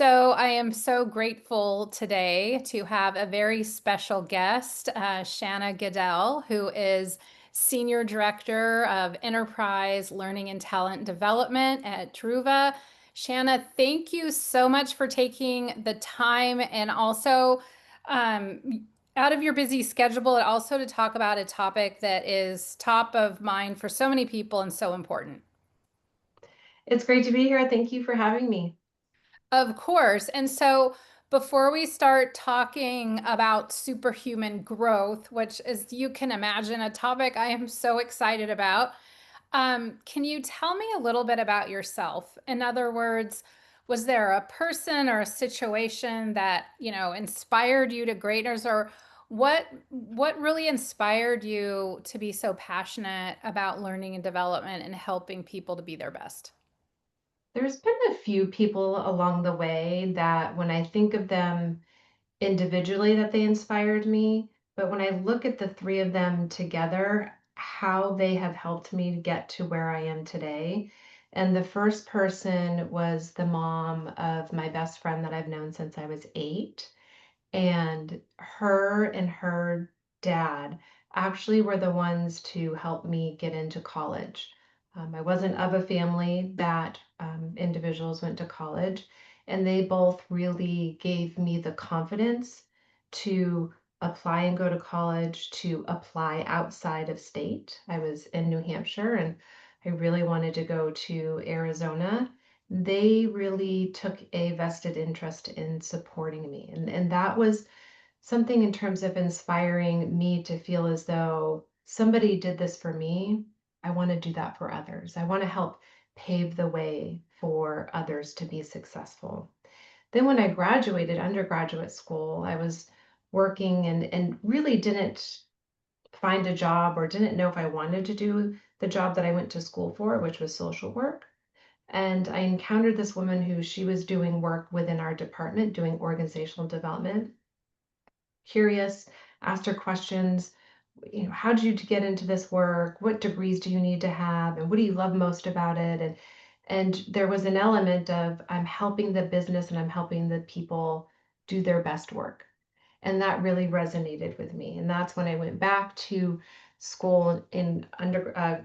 So I am so grateful today to have a very special guest, Shanna Goodell, who is Senior Director of Enterprise Learning and Talent Development at Druva. Shanna, thank you so much for taking the time and also out of your busy schedule, and also to talk about a topic that is top of mind for so many people and so important. It's great to be here. Thank you for having me. Of course. And so before we start talking about superhuman growth, which is, you can imagine, a topic I am so excited about, can you tell me a little bit about yourself? In other words, was there a person or a situation that, inspired you to greatness, or what really inspired you to be so passionate about learning and development and helping people to be their best? There's been a few people along the way that when I think of them individually that they inspired me, but when I look at the three of them together, how they have helped me to get to where I am today. And the first person was the mom of my best friend that I've known since I was 8. And her dad actually were the ones to help me get into college. I wasn't of a family that individuals went to college, and they both really gave me the confidence to apply and go to college, to apply outside of state. I was in New Hampshire and I really wanted to go to Arizona. They really took a vested interest in supporting me. And that was something in terms of inspiring me to feel as though somebody did this for me. I want to do that for others. I want to help pave the way for others to be successful. Then when I graduated undergraduate school, I was working and really didn't find a job or didn't know if I wanted to do the job that I went to school for, which was social work. And I encountered this woman who she was doing work within our department, doing organizational development. Curious, asked her questions, how did you get into this work? What degrees do you need to have? And what do you love most about it? And there was an element of I'm helping the business and I'm helping the people do their best work. And that really resonated with me. And that's when I went back to school in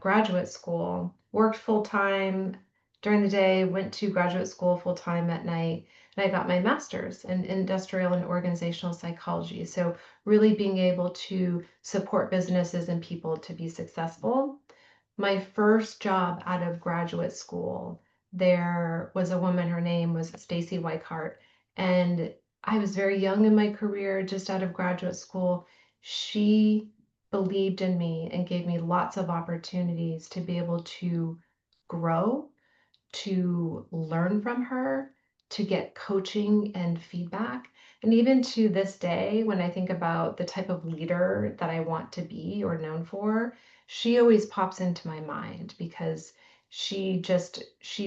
graduate school, worked full time during the day, went to graduate school full time at night, and I got my master's in industrial and organizational psychology. So, really being able to support businesses and people to be successful. My first job out of graduate school, there was a woman, her name was Stacy Weichart, and I was very young in my career, just out of graduate school. She believed in me and gave me lots of opportunities to be able to grow, to learn from her, to get coaching and feedback. And even to this day, when I think about the type of leader that I want to be or known for, she always pops into my mind because she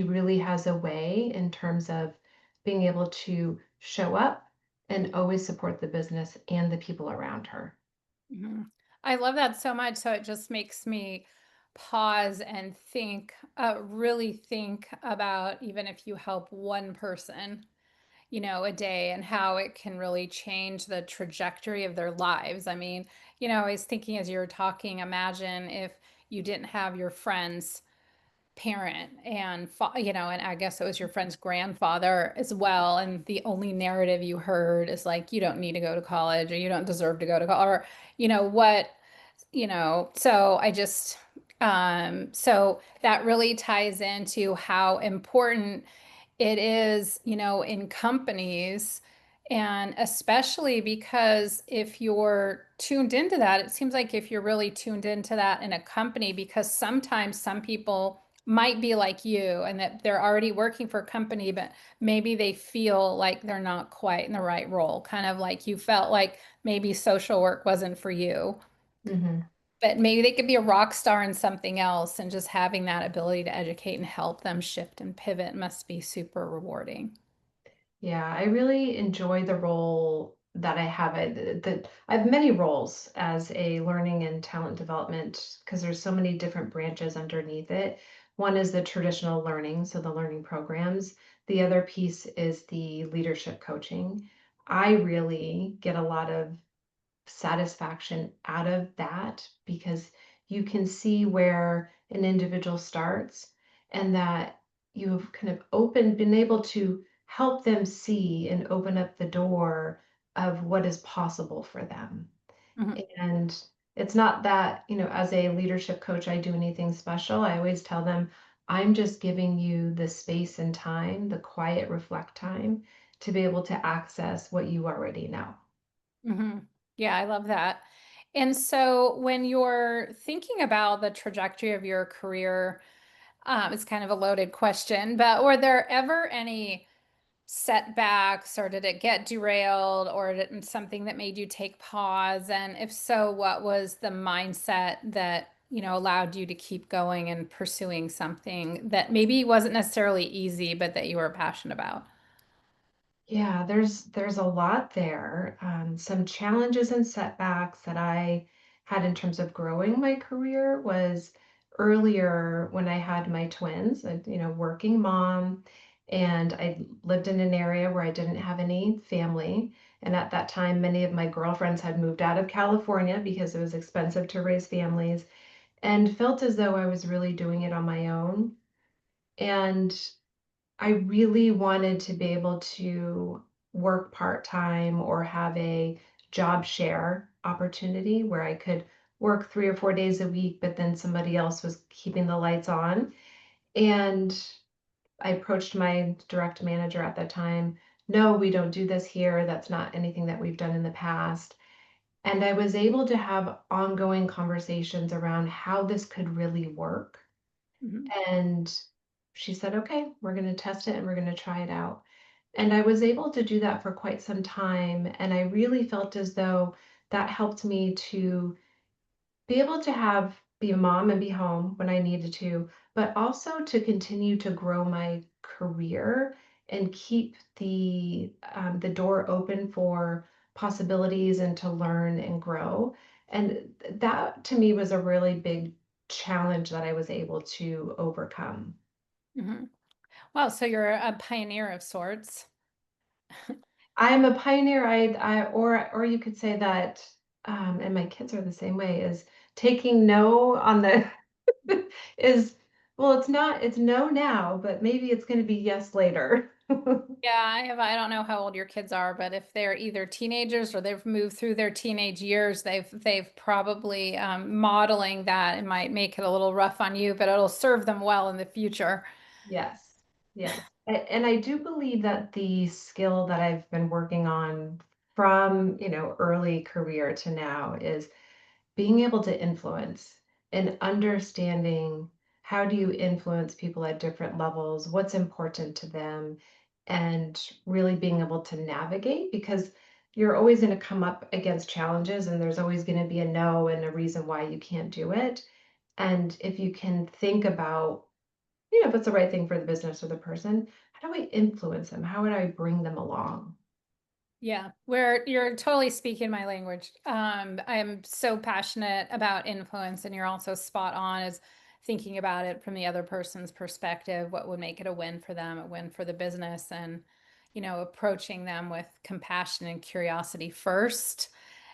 really has a way in terms of being able to show up and always support the business and the people around her. Mhm. I love that so much. So it just makes me pause and think, really think about, even if you help one person, a day, and how it can really change the trajectory of their lives. I mean, I was thinking as you were talking, imagine if you didn't have your friends parent and and I guess it was your friend's grandfather as well, and the only narrative you heard is like, you don't need to go to college, or you don't deserve to go to college, or what, so I just so that really ties into how important it is, in companies. And especially because if you're tuned into that, it seems like if you're really tuned into that in a company, because sometimes some people might be like you and that they're already working for a company, but maybe they feel like they're not quite in the right role, kind of like you felt like maybe social work wasn't for you, Mhm. but maybe they could be a rock star in something else, and just having that ability to educate and help them shift and pivot must be super rewarding. Yeah, I really enjoy the role that I have. I have many roles as a learning and talent development because there's so many different branches underneath it. One is the traditional learning, so the learning programs. The other piece is the leadership coaching. I really get a lot of satisfaction out of that because you can see where an individual starts and that you've kind of been able to help them see and open up the door of what is possible for them. Mhm. And it's not that, as a leadership coach, I do anything special. I always tell them, I'm just giving you the space and time, the quiet reflect time to be able to access what you already know. Mhm. Yeah, I love that. And so when you're thinking about the trajectory of your career, it's kind of a loaded question, but were there ever any setbacks or did it get derailed or did it something that made you take pause? And if so, what was the mindset that, allowed you to keep going and pursuing something that maybe wasn't necessarily easy, but that you were passionate about? Yeah, there's a lot there. Some challenges and setbacks that I had in terms of growing my career was earlier when I had my twins, working mom, and I lived in an area where I didn't have any family. And at that time, many of my girlfriends had moved out of California because it was expensive to raise families, and felt as though I was really doing it on my own. And I really wanted to be able to work part-time or have a job share opportunity where I could work 3 or 4 days a week, but then somebody else was keeping the lights on. And I approached my direct manager at that time. No, we don't do this here. That's not anything that we've done in the past. And I was able to have ongoing conversations around how this could really work. Mhm. And she said, okay, we're going to test it and we're going to try it out. And I was able to do that for quite some time. And I really felt as though that helped me to be able to be a mom and be home when I needed to, but also to continue to grow my career and keep the door open for possibilities and to learn and grow. And that to me was a really big challenge that I was able to overcome. Mhm. Wow, so you're a pioneer of sorts. I'm a pioneer. Or you could say that, and my kids are the same way, is taking no on the is well, it's no now, but maybe it's going to be yes later. Yeah, I don't know how old your kids are, but if they're either teenagers or they've moved through their teenage years, they've probably modeling that. It might make it a little rough on you, but it'll serve them well in the future. Yes. Yes. And I do believe that the skill that I've been working on from, early career to now is being able to influence and understanding how do you influence people at different levels, what's important to them, and really being able to navigate because you're always going to come up against challenges and there's always going to be a no and a reason why you can't do it. And if you can think about, if it's the right thing for the business or the person, how do I influence them? How would I bring them along? Yeah, where you're totally speaking my language. I'm so passionate about influence, and you're also spot on as thinking about it from the other person's perspective, what would make it a win for them, a win for the business, and approaching them with compassion and curiosity first.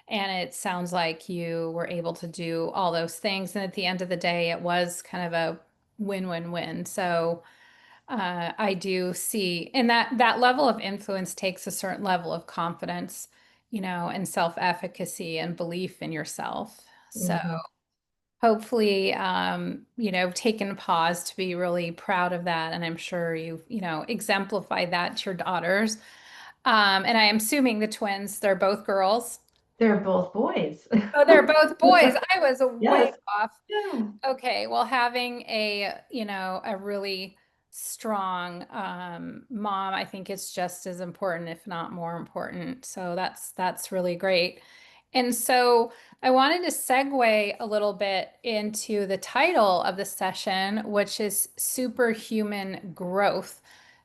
And it sounds like you were able to do all those things. And at the end of the day, it was kind of a win-win-win. So I do see, and that level of influence takes a certain level of confidence, and self-efficacy and belief in yourself. So Mhm. hopefully, taken a pause to be really proud of that, and I'm sure you've, exemplified that to your daughters. And I am assuming the twins, they're both girls. They're both boys. Oh, they're both boys. I was way Yes. off. Yeah. Okay, well, having a really strong mom, I think it's just as important, if not more important. So that's really great. And so I wanted to segue a little bit into the title of the session, which is Superhuman Growth.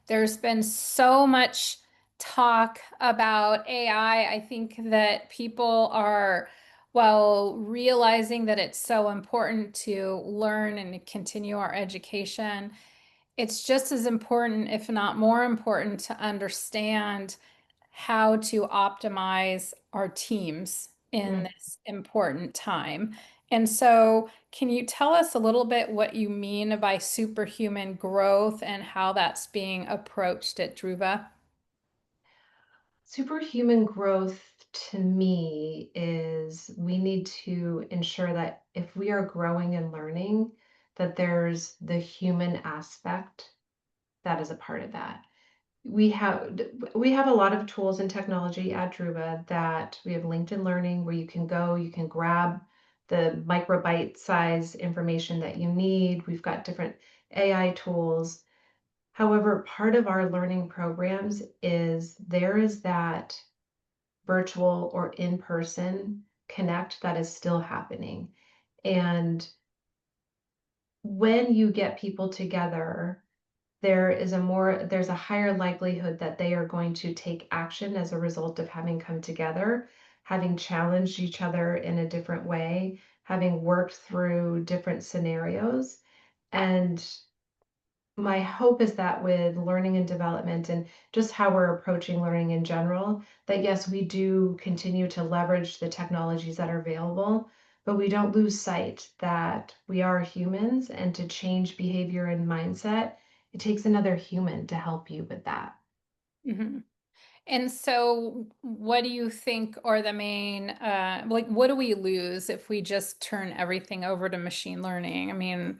There's been so much talk about AI. I think that people are while realizing that it's so important to learn and continue our education, it's just as important, if not more important, to understand how to optimize our teams in Mm. this important time. And so, can you tell us a little bit what you mean by superhuman growth and how that's being approached at Druva? Superhuman growth to me is we need to ensure that if we are growing and learning, that there's the human aspect that is a part of that. We have a lot of tools and technology at Druva that we have LinkedIn Learning where you can go, you can grab the microbyte size information that you need. We've got different AI tools. However, part of our learning programs is there is that virtual or in-person connect that is still happening. And when you get people together, there's a higher likelihood that they are going to take action as a result of having come together, having challenged each other in a different way, having worked through different scenarios. And my hope is that with learning and development and just how we're approaching learning in general, that yes, we do continue to leverage the technologies that are available, but we don't lose sight that we are humans and to change behavior and mindset, it takes another human to help you with that. Mhm. And so, what do you think are the main, like, what do we lose if we just turn everything over to machine learning? I mean,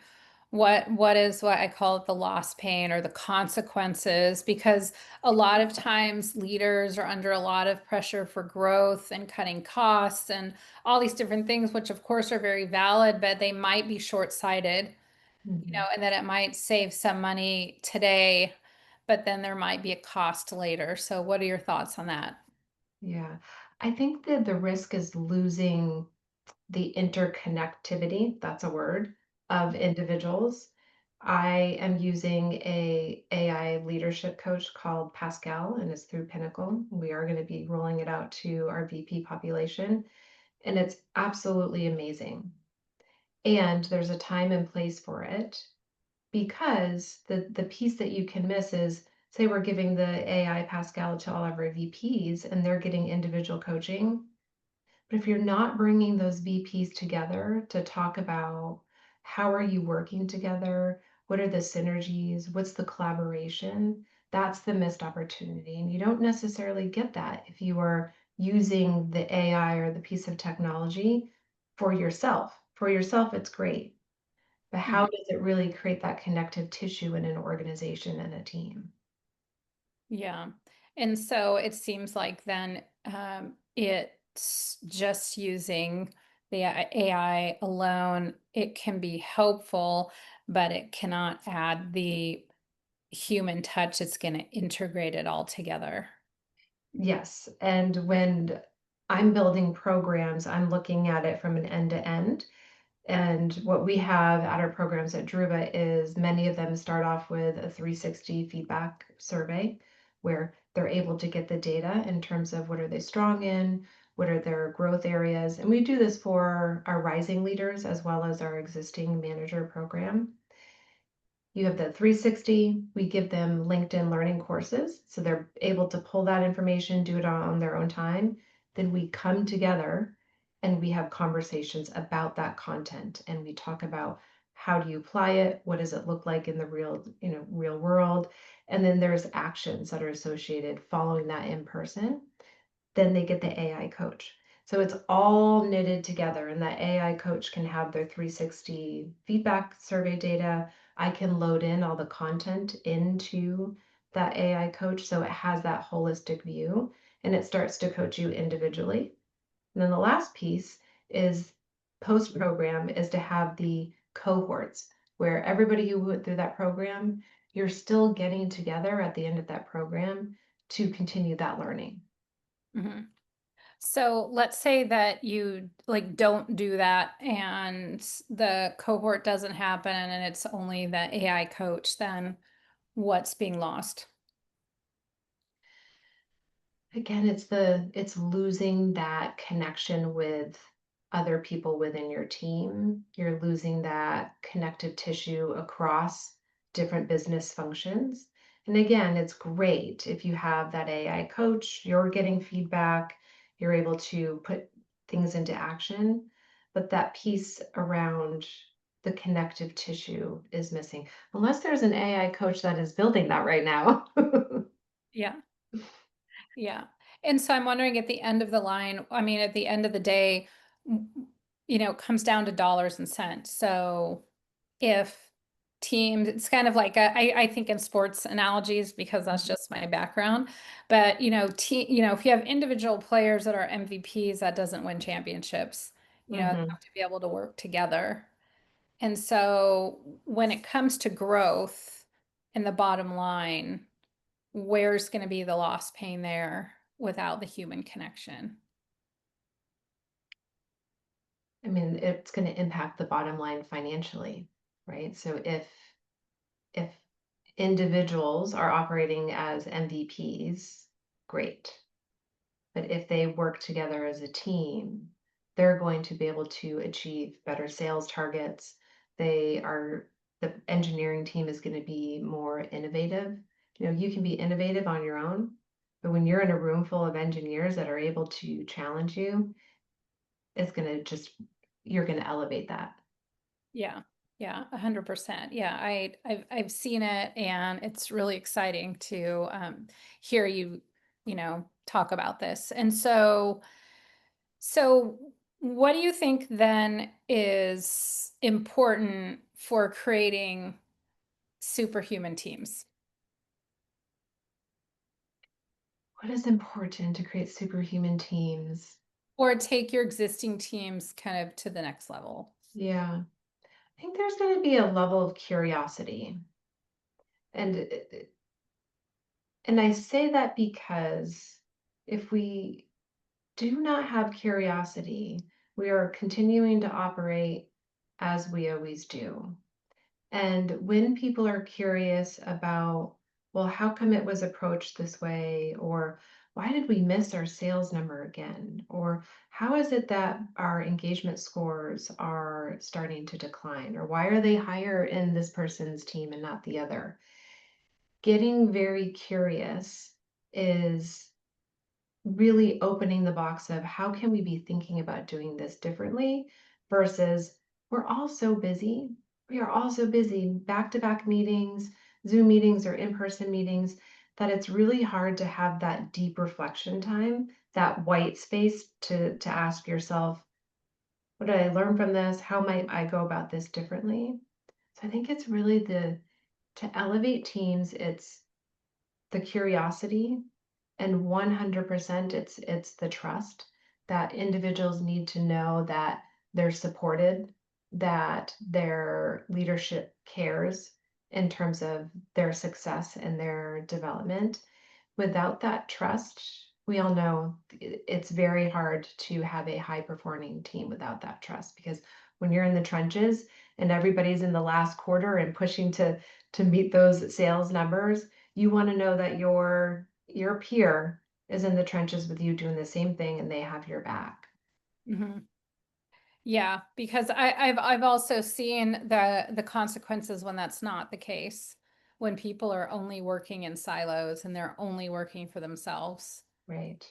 what is what I call it the lost pain or the consequences? Because a lot of times leaders are under a lot of pressure for growth and cutting costs and all these different things, which of course are very valid, but they might be short-sighted, Mhm. and that it might save some money today, but then there might be a cost later. So, what are your thoughts on that? Yeah. I think that the risk is losing the interconnectivity, that's a word, of individuals. I am using a AI leadership coach called Pascal, and it's through Pinnacle. We are going to be rolling it out to our VP population, and it's absolutely amazing. And there's a time and place for it because the piece that you can miss is say we're giving the AI Pascal to all of our VPs and they're getting individual coaching, but if you're not bringing those VPs together to talk about how are you working together, what are the synergies, what's the collaboration, that's the missed opportunity. And you don't necessarily get that if you are using the AI or the piece of technology for yourself. For yourself, it's great. But how Mhm. does it really create that connective tissue in an organization and a team? Yeah. And so it seems like then it's just using the AI alone, it can be helpful, but it cannot add the human touch. It's going to integrate it all together. Yes. And when I'm building programs, I'm looking at it from an end to end. And what we have at our programs at Druva is many of them start off with a 360 feedback survey where they're able to get the data in terms of what are they strong in, what are their growth areas. And we do this for our rising leaders as well as our existing manager program. You have the 360. We give them LinkedIn learning courses, so they're able to pull that information, do it on their own time. Then we come together and we have conversations about that content and we talk about how do you apply it? What does it look like in the real world? And then there's actions that are associated following that in person. Then they get the AI coach. So it's all knitted together, and that AI coach can have their 360 feedback survey data. I can load in all the content into that AI coach so it has that holistic view and it starts to coach you individually. And then the last piece is post program is to have the cohorts where everybody who went through that program, you're still getting together at the end of that program to continue that learning. Mhm. So let's say that you like don't do that and the cohort doesn't happen and it's only the AI coach, then what's being lost? Again, it's losing that connection with other people within your team. You're losing that connective tissue across different business functions. And again, it's great if you have that AI coach, you're getting feedback, you're able to put things into action, but that piece around the connective tissue is missing. Unless there's an AI coach that is building that right now. Yeah. Yeah. And so I'm wondering at the end of the line, I mean, at the end of the day, it comes down to dollars and cents. So if teams, it's kind of like I think in sports analogies because that's just my background. But if you have individual players that are MVPs, that doesn't win championships. They Hmm. have to be able to work together. And so when it comes to growth and the bottom line, where's going to be the lost pain there without the human connection? I mean, it's going to impact the bottom line financially, right? So if individuals are operating as MVPs, great. But if they work together as a team, they're going to be able to achieve better sales targets. The engineering team is going to be more innovative. You can be innovative on your own, but when you're in a room full of engineers that are able to challenge you, it's going to just, you're going to elevate that. Yeah. Yeah, 100%. Yeah, I've seen it and it's really exciting to hear you, talk about this. And so what do you think then is important for creating superhuman teams What is important to create superhuman teams? or take your existing teams kind of to the next level? Yeah, I think there's going to be a level of curiosity. And and I say that because if we do not have curiosity, we are continuing to operate as we always do. And when people are curious about, well, how come it was approached this way? Or why did we miss our sales number again? Or how is it that our engagement scores are starting to decline? Or why are they higher in this person's team and not the other? Getting very curious is really opening the box of how can we be thinking about doing this differently versus we're all so busy. We are all so busy, back to back meetings, Zoom meetings, or in person meetings, that it's really hard to have that deep reflection time, that white space to ask yourself, what did I learn from this? How might I go about this differently? So I think it's really to elevate teams, it's the curiosity, and 100% it's the trust that individuals need to know that they're supported, that their leadership cares in terms of their success and their development. Without that trust, we all know it's very hard to have a high performing team without that trust, because when you're in the trenches and everybody's in the last quarter and pushing to meet those sales numbers, you want to know that your peer is in the trenches with you doing the same thing and they have your back. Mhm. Yeah, because I've also seen the consequences when that's not the case, when people are only working in silos and they're only working for themselves. Right.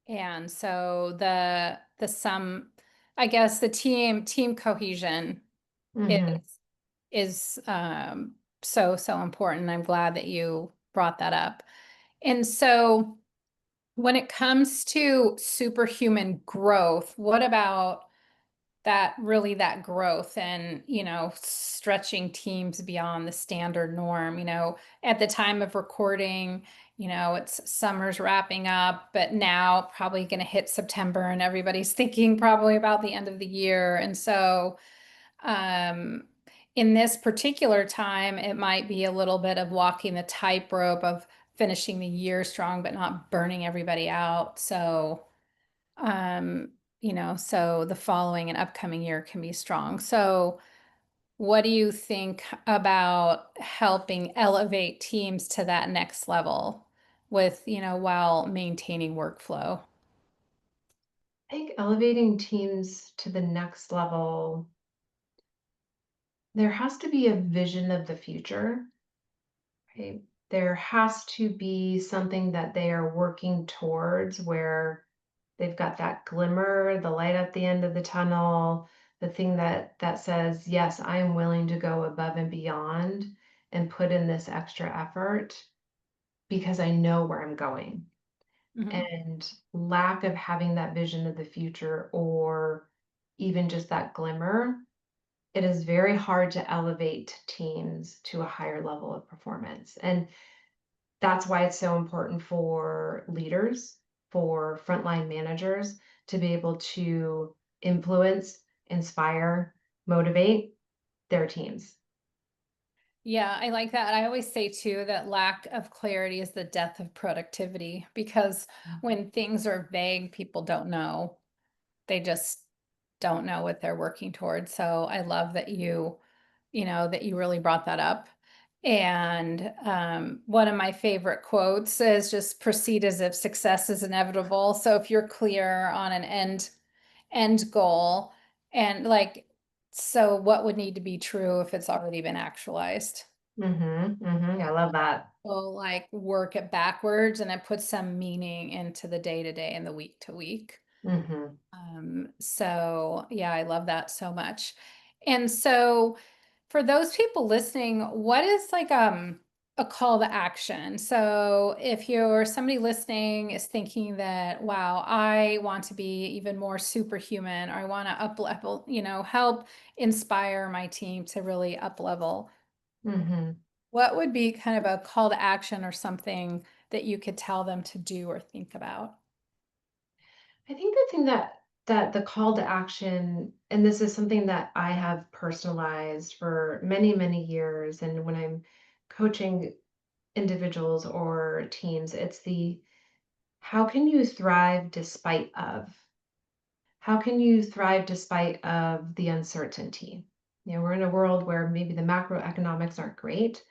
And so the sum, I guess the team cohesion is Hmm. is so important. I'm glad that you brought that up. And so when it comes to superhuman growth, what about that growth and stretching teams beyond the standard norm? At the time of recording, it's summer's wrapping up, but now probably going to hit September and everybody's thinking probably about the end of the year. And so um in this particular time it might be a little bit of walking the tightrope of finishing the year strong but not burning everybody out. Um, so the following and upcoming year can be strong. So, what do you think about helping elevate teams to that next level with, while maintaining workflow? I think elevating teams to the next level, there has to be a vision of the future, right? There has to be something that they are working towards where they've got that glimmer, the light at the end of the tunnel, the thing that says, "Yes, I am willing to go above and beyond and put in this extra effort because I know where I'm going." Mhm. And lack of having that vision of the future or even just that glimmer, it is very hard to elevate teams to a higher level of performance. And that's why it's so important for leaders, for frontline managers to be able to influence, inspire, motivate their teams. Yeah, I like that. I always say too that lack of clarity is the death of productivity because when things are vague, people don't know. They just don't know what they're working towards. So I love that that you really brought that up. And one of my favorite quotes is just proceed as if success is inevitable. So if you're clear on an end goal and so what would need to be true if it's already been actualized? I love that. We'll work it backwards and it puts some meaning into the day to day and the week to week. hmm So yeah, I love that so much. And so for those people listening, what is a call to action? So if you're somebody listening is thinking that, wow, I want to be even more superhuman, or I want to up level, help inspire my team to really up level, hmm what would be kind of a call to action or something that you could tell them to do or think about? I think the thing that the call to action, and this is something that I have personalized for many, many years, and when I'm coaching individuals or teams, it's the how can you thrive despite of? How can you thrive despite of the uncertainty? You know, we're in a world where maybe the macroeconomics aren't great.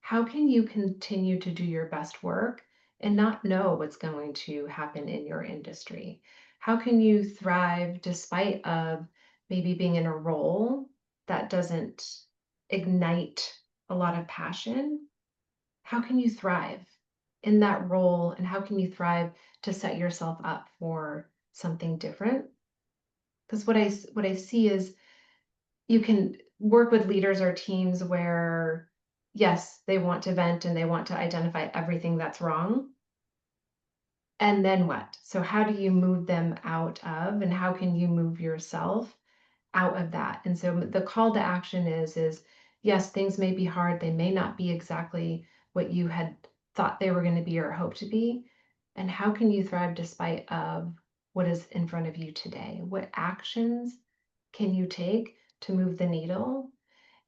How can you continue to do your best work and not know what's going to happen in your industry? How can you thrive despite of maybe being in a role that doesn't ignite a lot of passion? How can you thrive in that role and how can you thrive to set yourself up for something different? Because what I see is you can work with leaders or teams where, yes, they want to vent and they want to identify everything that's wrong. And then what? So how do you move them out of, and how can you move yourself out of that? And so the call to action is yes, things may be hard. They may not be exactly what you had thought they were going to be or hoped to be. And how can you thrive despite of what is in front of you today? What actions can you take to move the needle?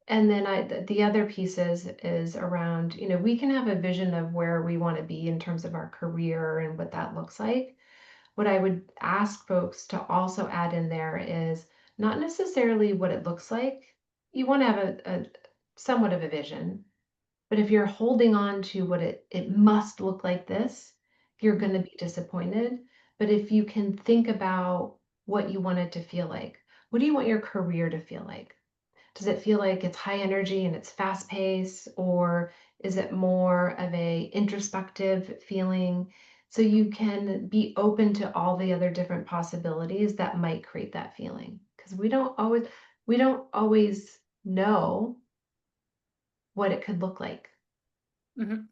And then the other piece is around, we can have a vision of where we want to be in terms of our career and what that looks like. What I would ask folks to also add in there is not necessarily what it looks like. You want to have a somewhat of a vision, but if you're holding on to what it must look like this, you're going to be disappointed. But if you can think about what you want it to feel like, what do you want your career to feel like? Does it feel like it's high energy and it's fast paced, or is it more of a introspective feeling? So you can be open to all the other different possibilities that might create that feeling. Because we don't always know what it could look like. Mhm.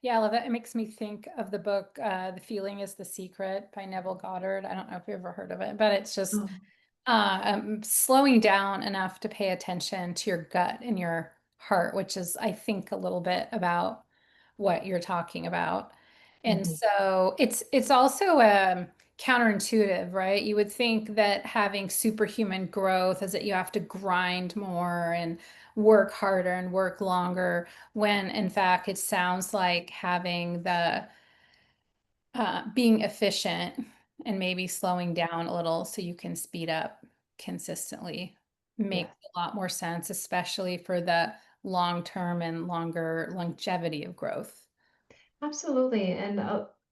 Yeah, I love it. It makes me think of the book, The Feeling is the Secret by Neville Goddard. I don't know if you've ever heard of it, but it's just Oh, slowing down enough to pay attention to your gut and your heart, which is, I think, a little bit about what you're talking about. And mhm. so it's also counterintuitive, right? You would think that having superhuman growth is that you have to grind more and work harder and work longer, when in fact it sounds like having the being efficient and maybe slowing down a little so you can speed up consistently makes Yes. a lot more sense, especially for the long term and longer longevity of growth. Absolutely. And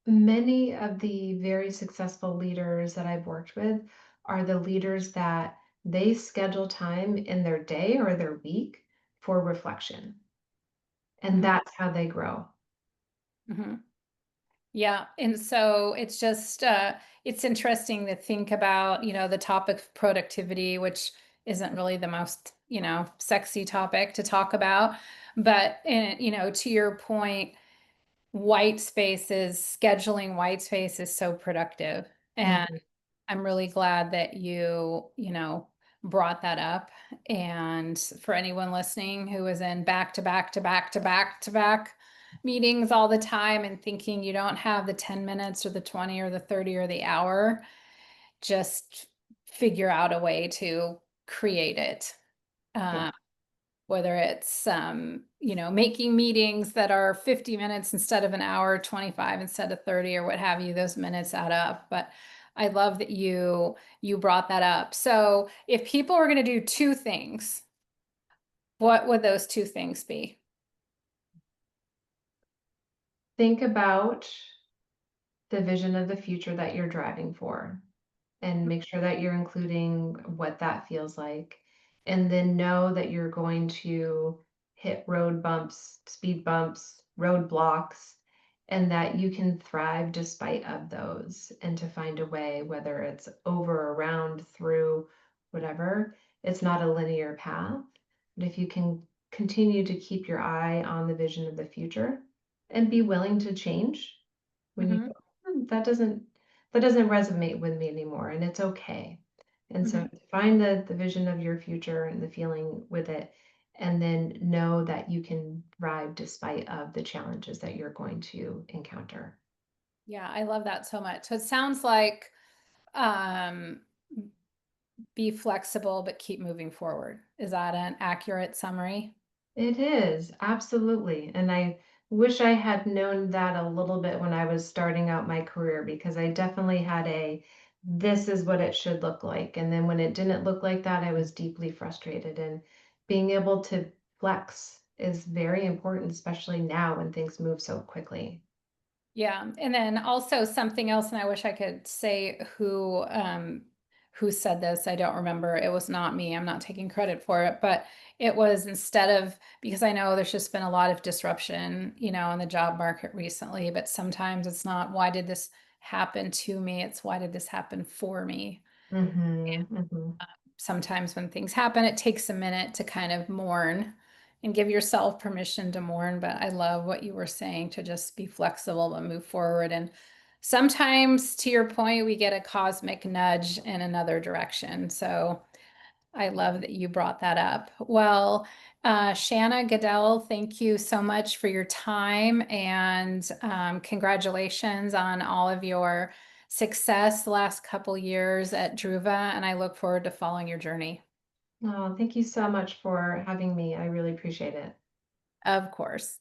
Many of the very successful leaders that I've worked with are the leaders that they schedule time in their day or their week for reflection. And Mhm, that's how they grow. mhm. Yeah, and so it's just, it's interesting to think about, the topic of productivity, which isn't really the most, sexy topic to talk about, but, to your point, white spaces, scheduling white space is so productive, and Mhm. I'm really glad that brought that up. And for anyone listening who is in back to back to back to back to back meetings all the time and thinking you don't have the 10 minutes or the 20 or the 30 or the hour, just figure out a way to create it. Yeah. Um, whether it's making meetings that are 50 minutes instead of an hour, 25 instead of 30, or what have you, those minutes add up. But I love that you brought that up. So if people were going to do two things, what would those two things be? Think about the vision of the future that you're driving for and make sure that you're including what that feels like. And then know that you're going to hit road bumps, speed bumps, roadblocks, and that you can thrive despite of those and to find a way, whether it's over, around, through, whatever. It's not a linear path. But if you can continue to keep your eye on the vision of the future and be willing to change when you Hmm. go, that doesn't resonate with me anymore, and it's okay. And so Hmm. find the vision of your future and the feeling with it, and then know that you can thrive despite of the challenges that you're going to encounter. Yeah, I love that so much. So it sounds like um, be flexible, but keep moving forward. Is that an accurate summary? It is, absolutely. And I wish I had known that a little bit when I was starting out my career because I definitely had this is what it should look like. And then when it didn't look like that, I was deeply frustrated. And being able to flex is very important, especially now when things move so quickly. Yeah, and then also something else, and I wish I could say who said this. I don't remember. It was not me. I'm not taking credit for it, but it was instead of because I know there's just been a lot of disruption, in the job market recently, but sometimes it's not why did this happen to me? It's why did this happen for me? Mm-hmm, mm-hmm. Sometimes when things happen, it takes a minute to kind of mourn and give yourself permission to mourn. But I love what you were saying to just be flexible and move forward. And sometimes, to your point, we get a cosmic nudge in another direction. So I love that you brought that up. Well, Shanna Goodell, thank you so much for your time and congratulations on all of your success the last couple years at Druva. And I look forward to following your journey. Oh, thank you so much for having me. I really appreciate it. Of course.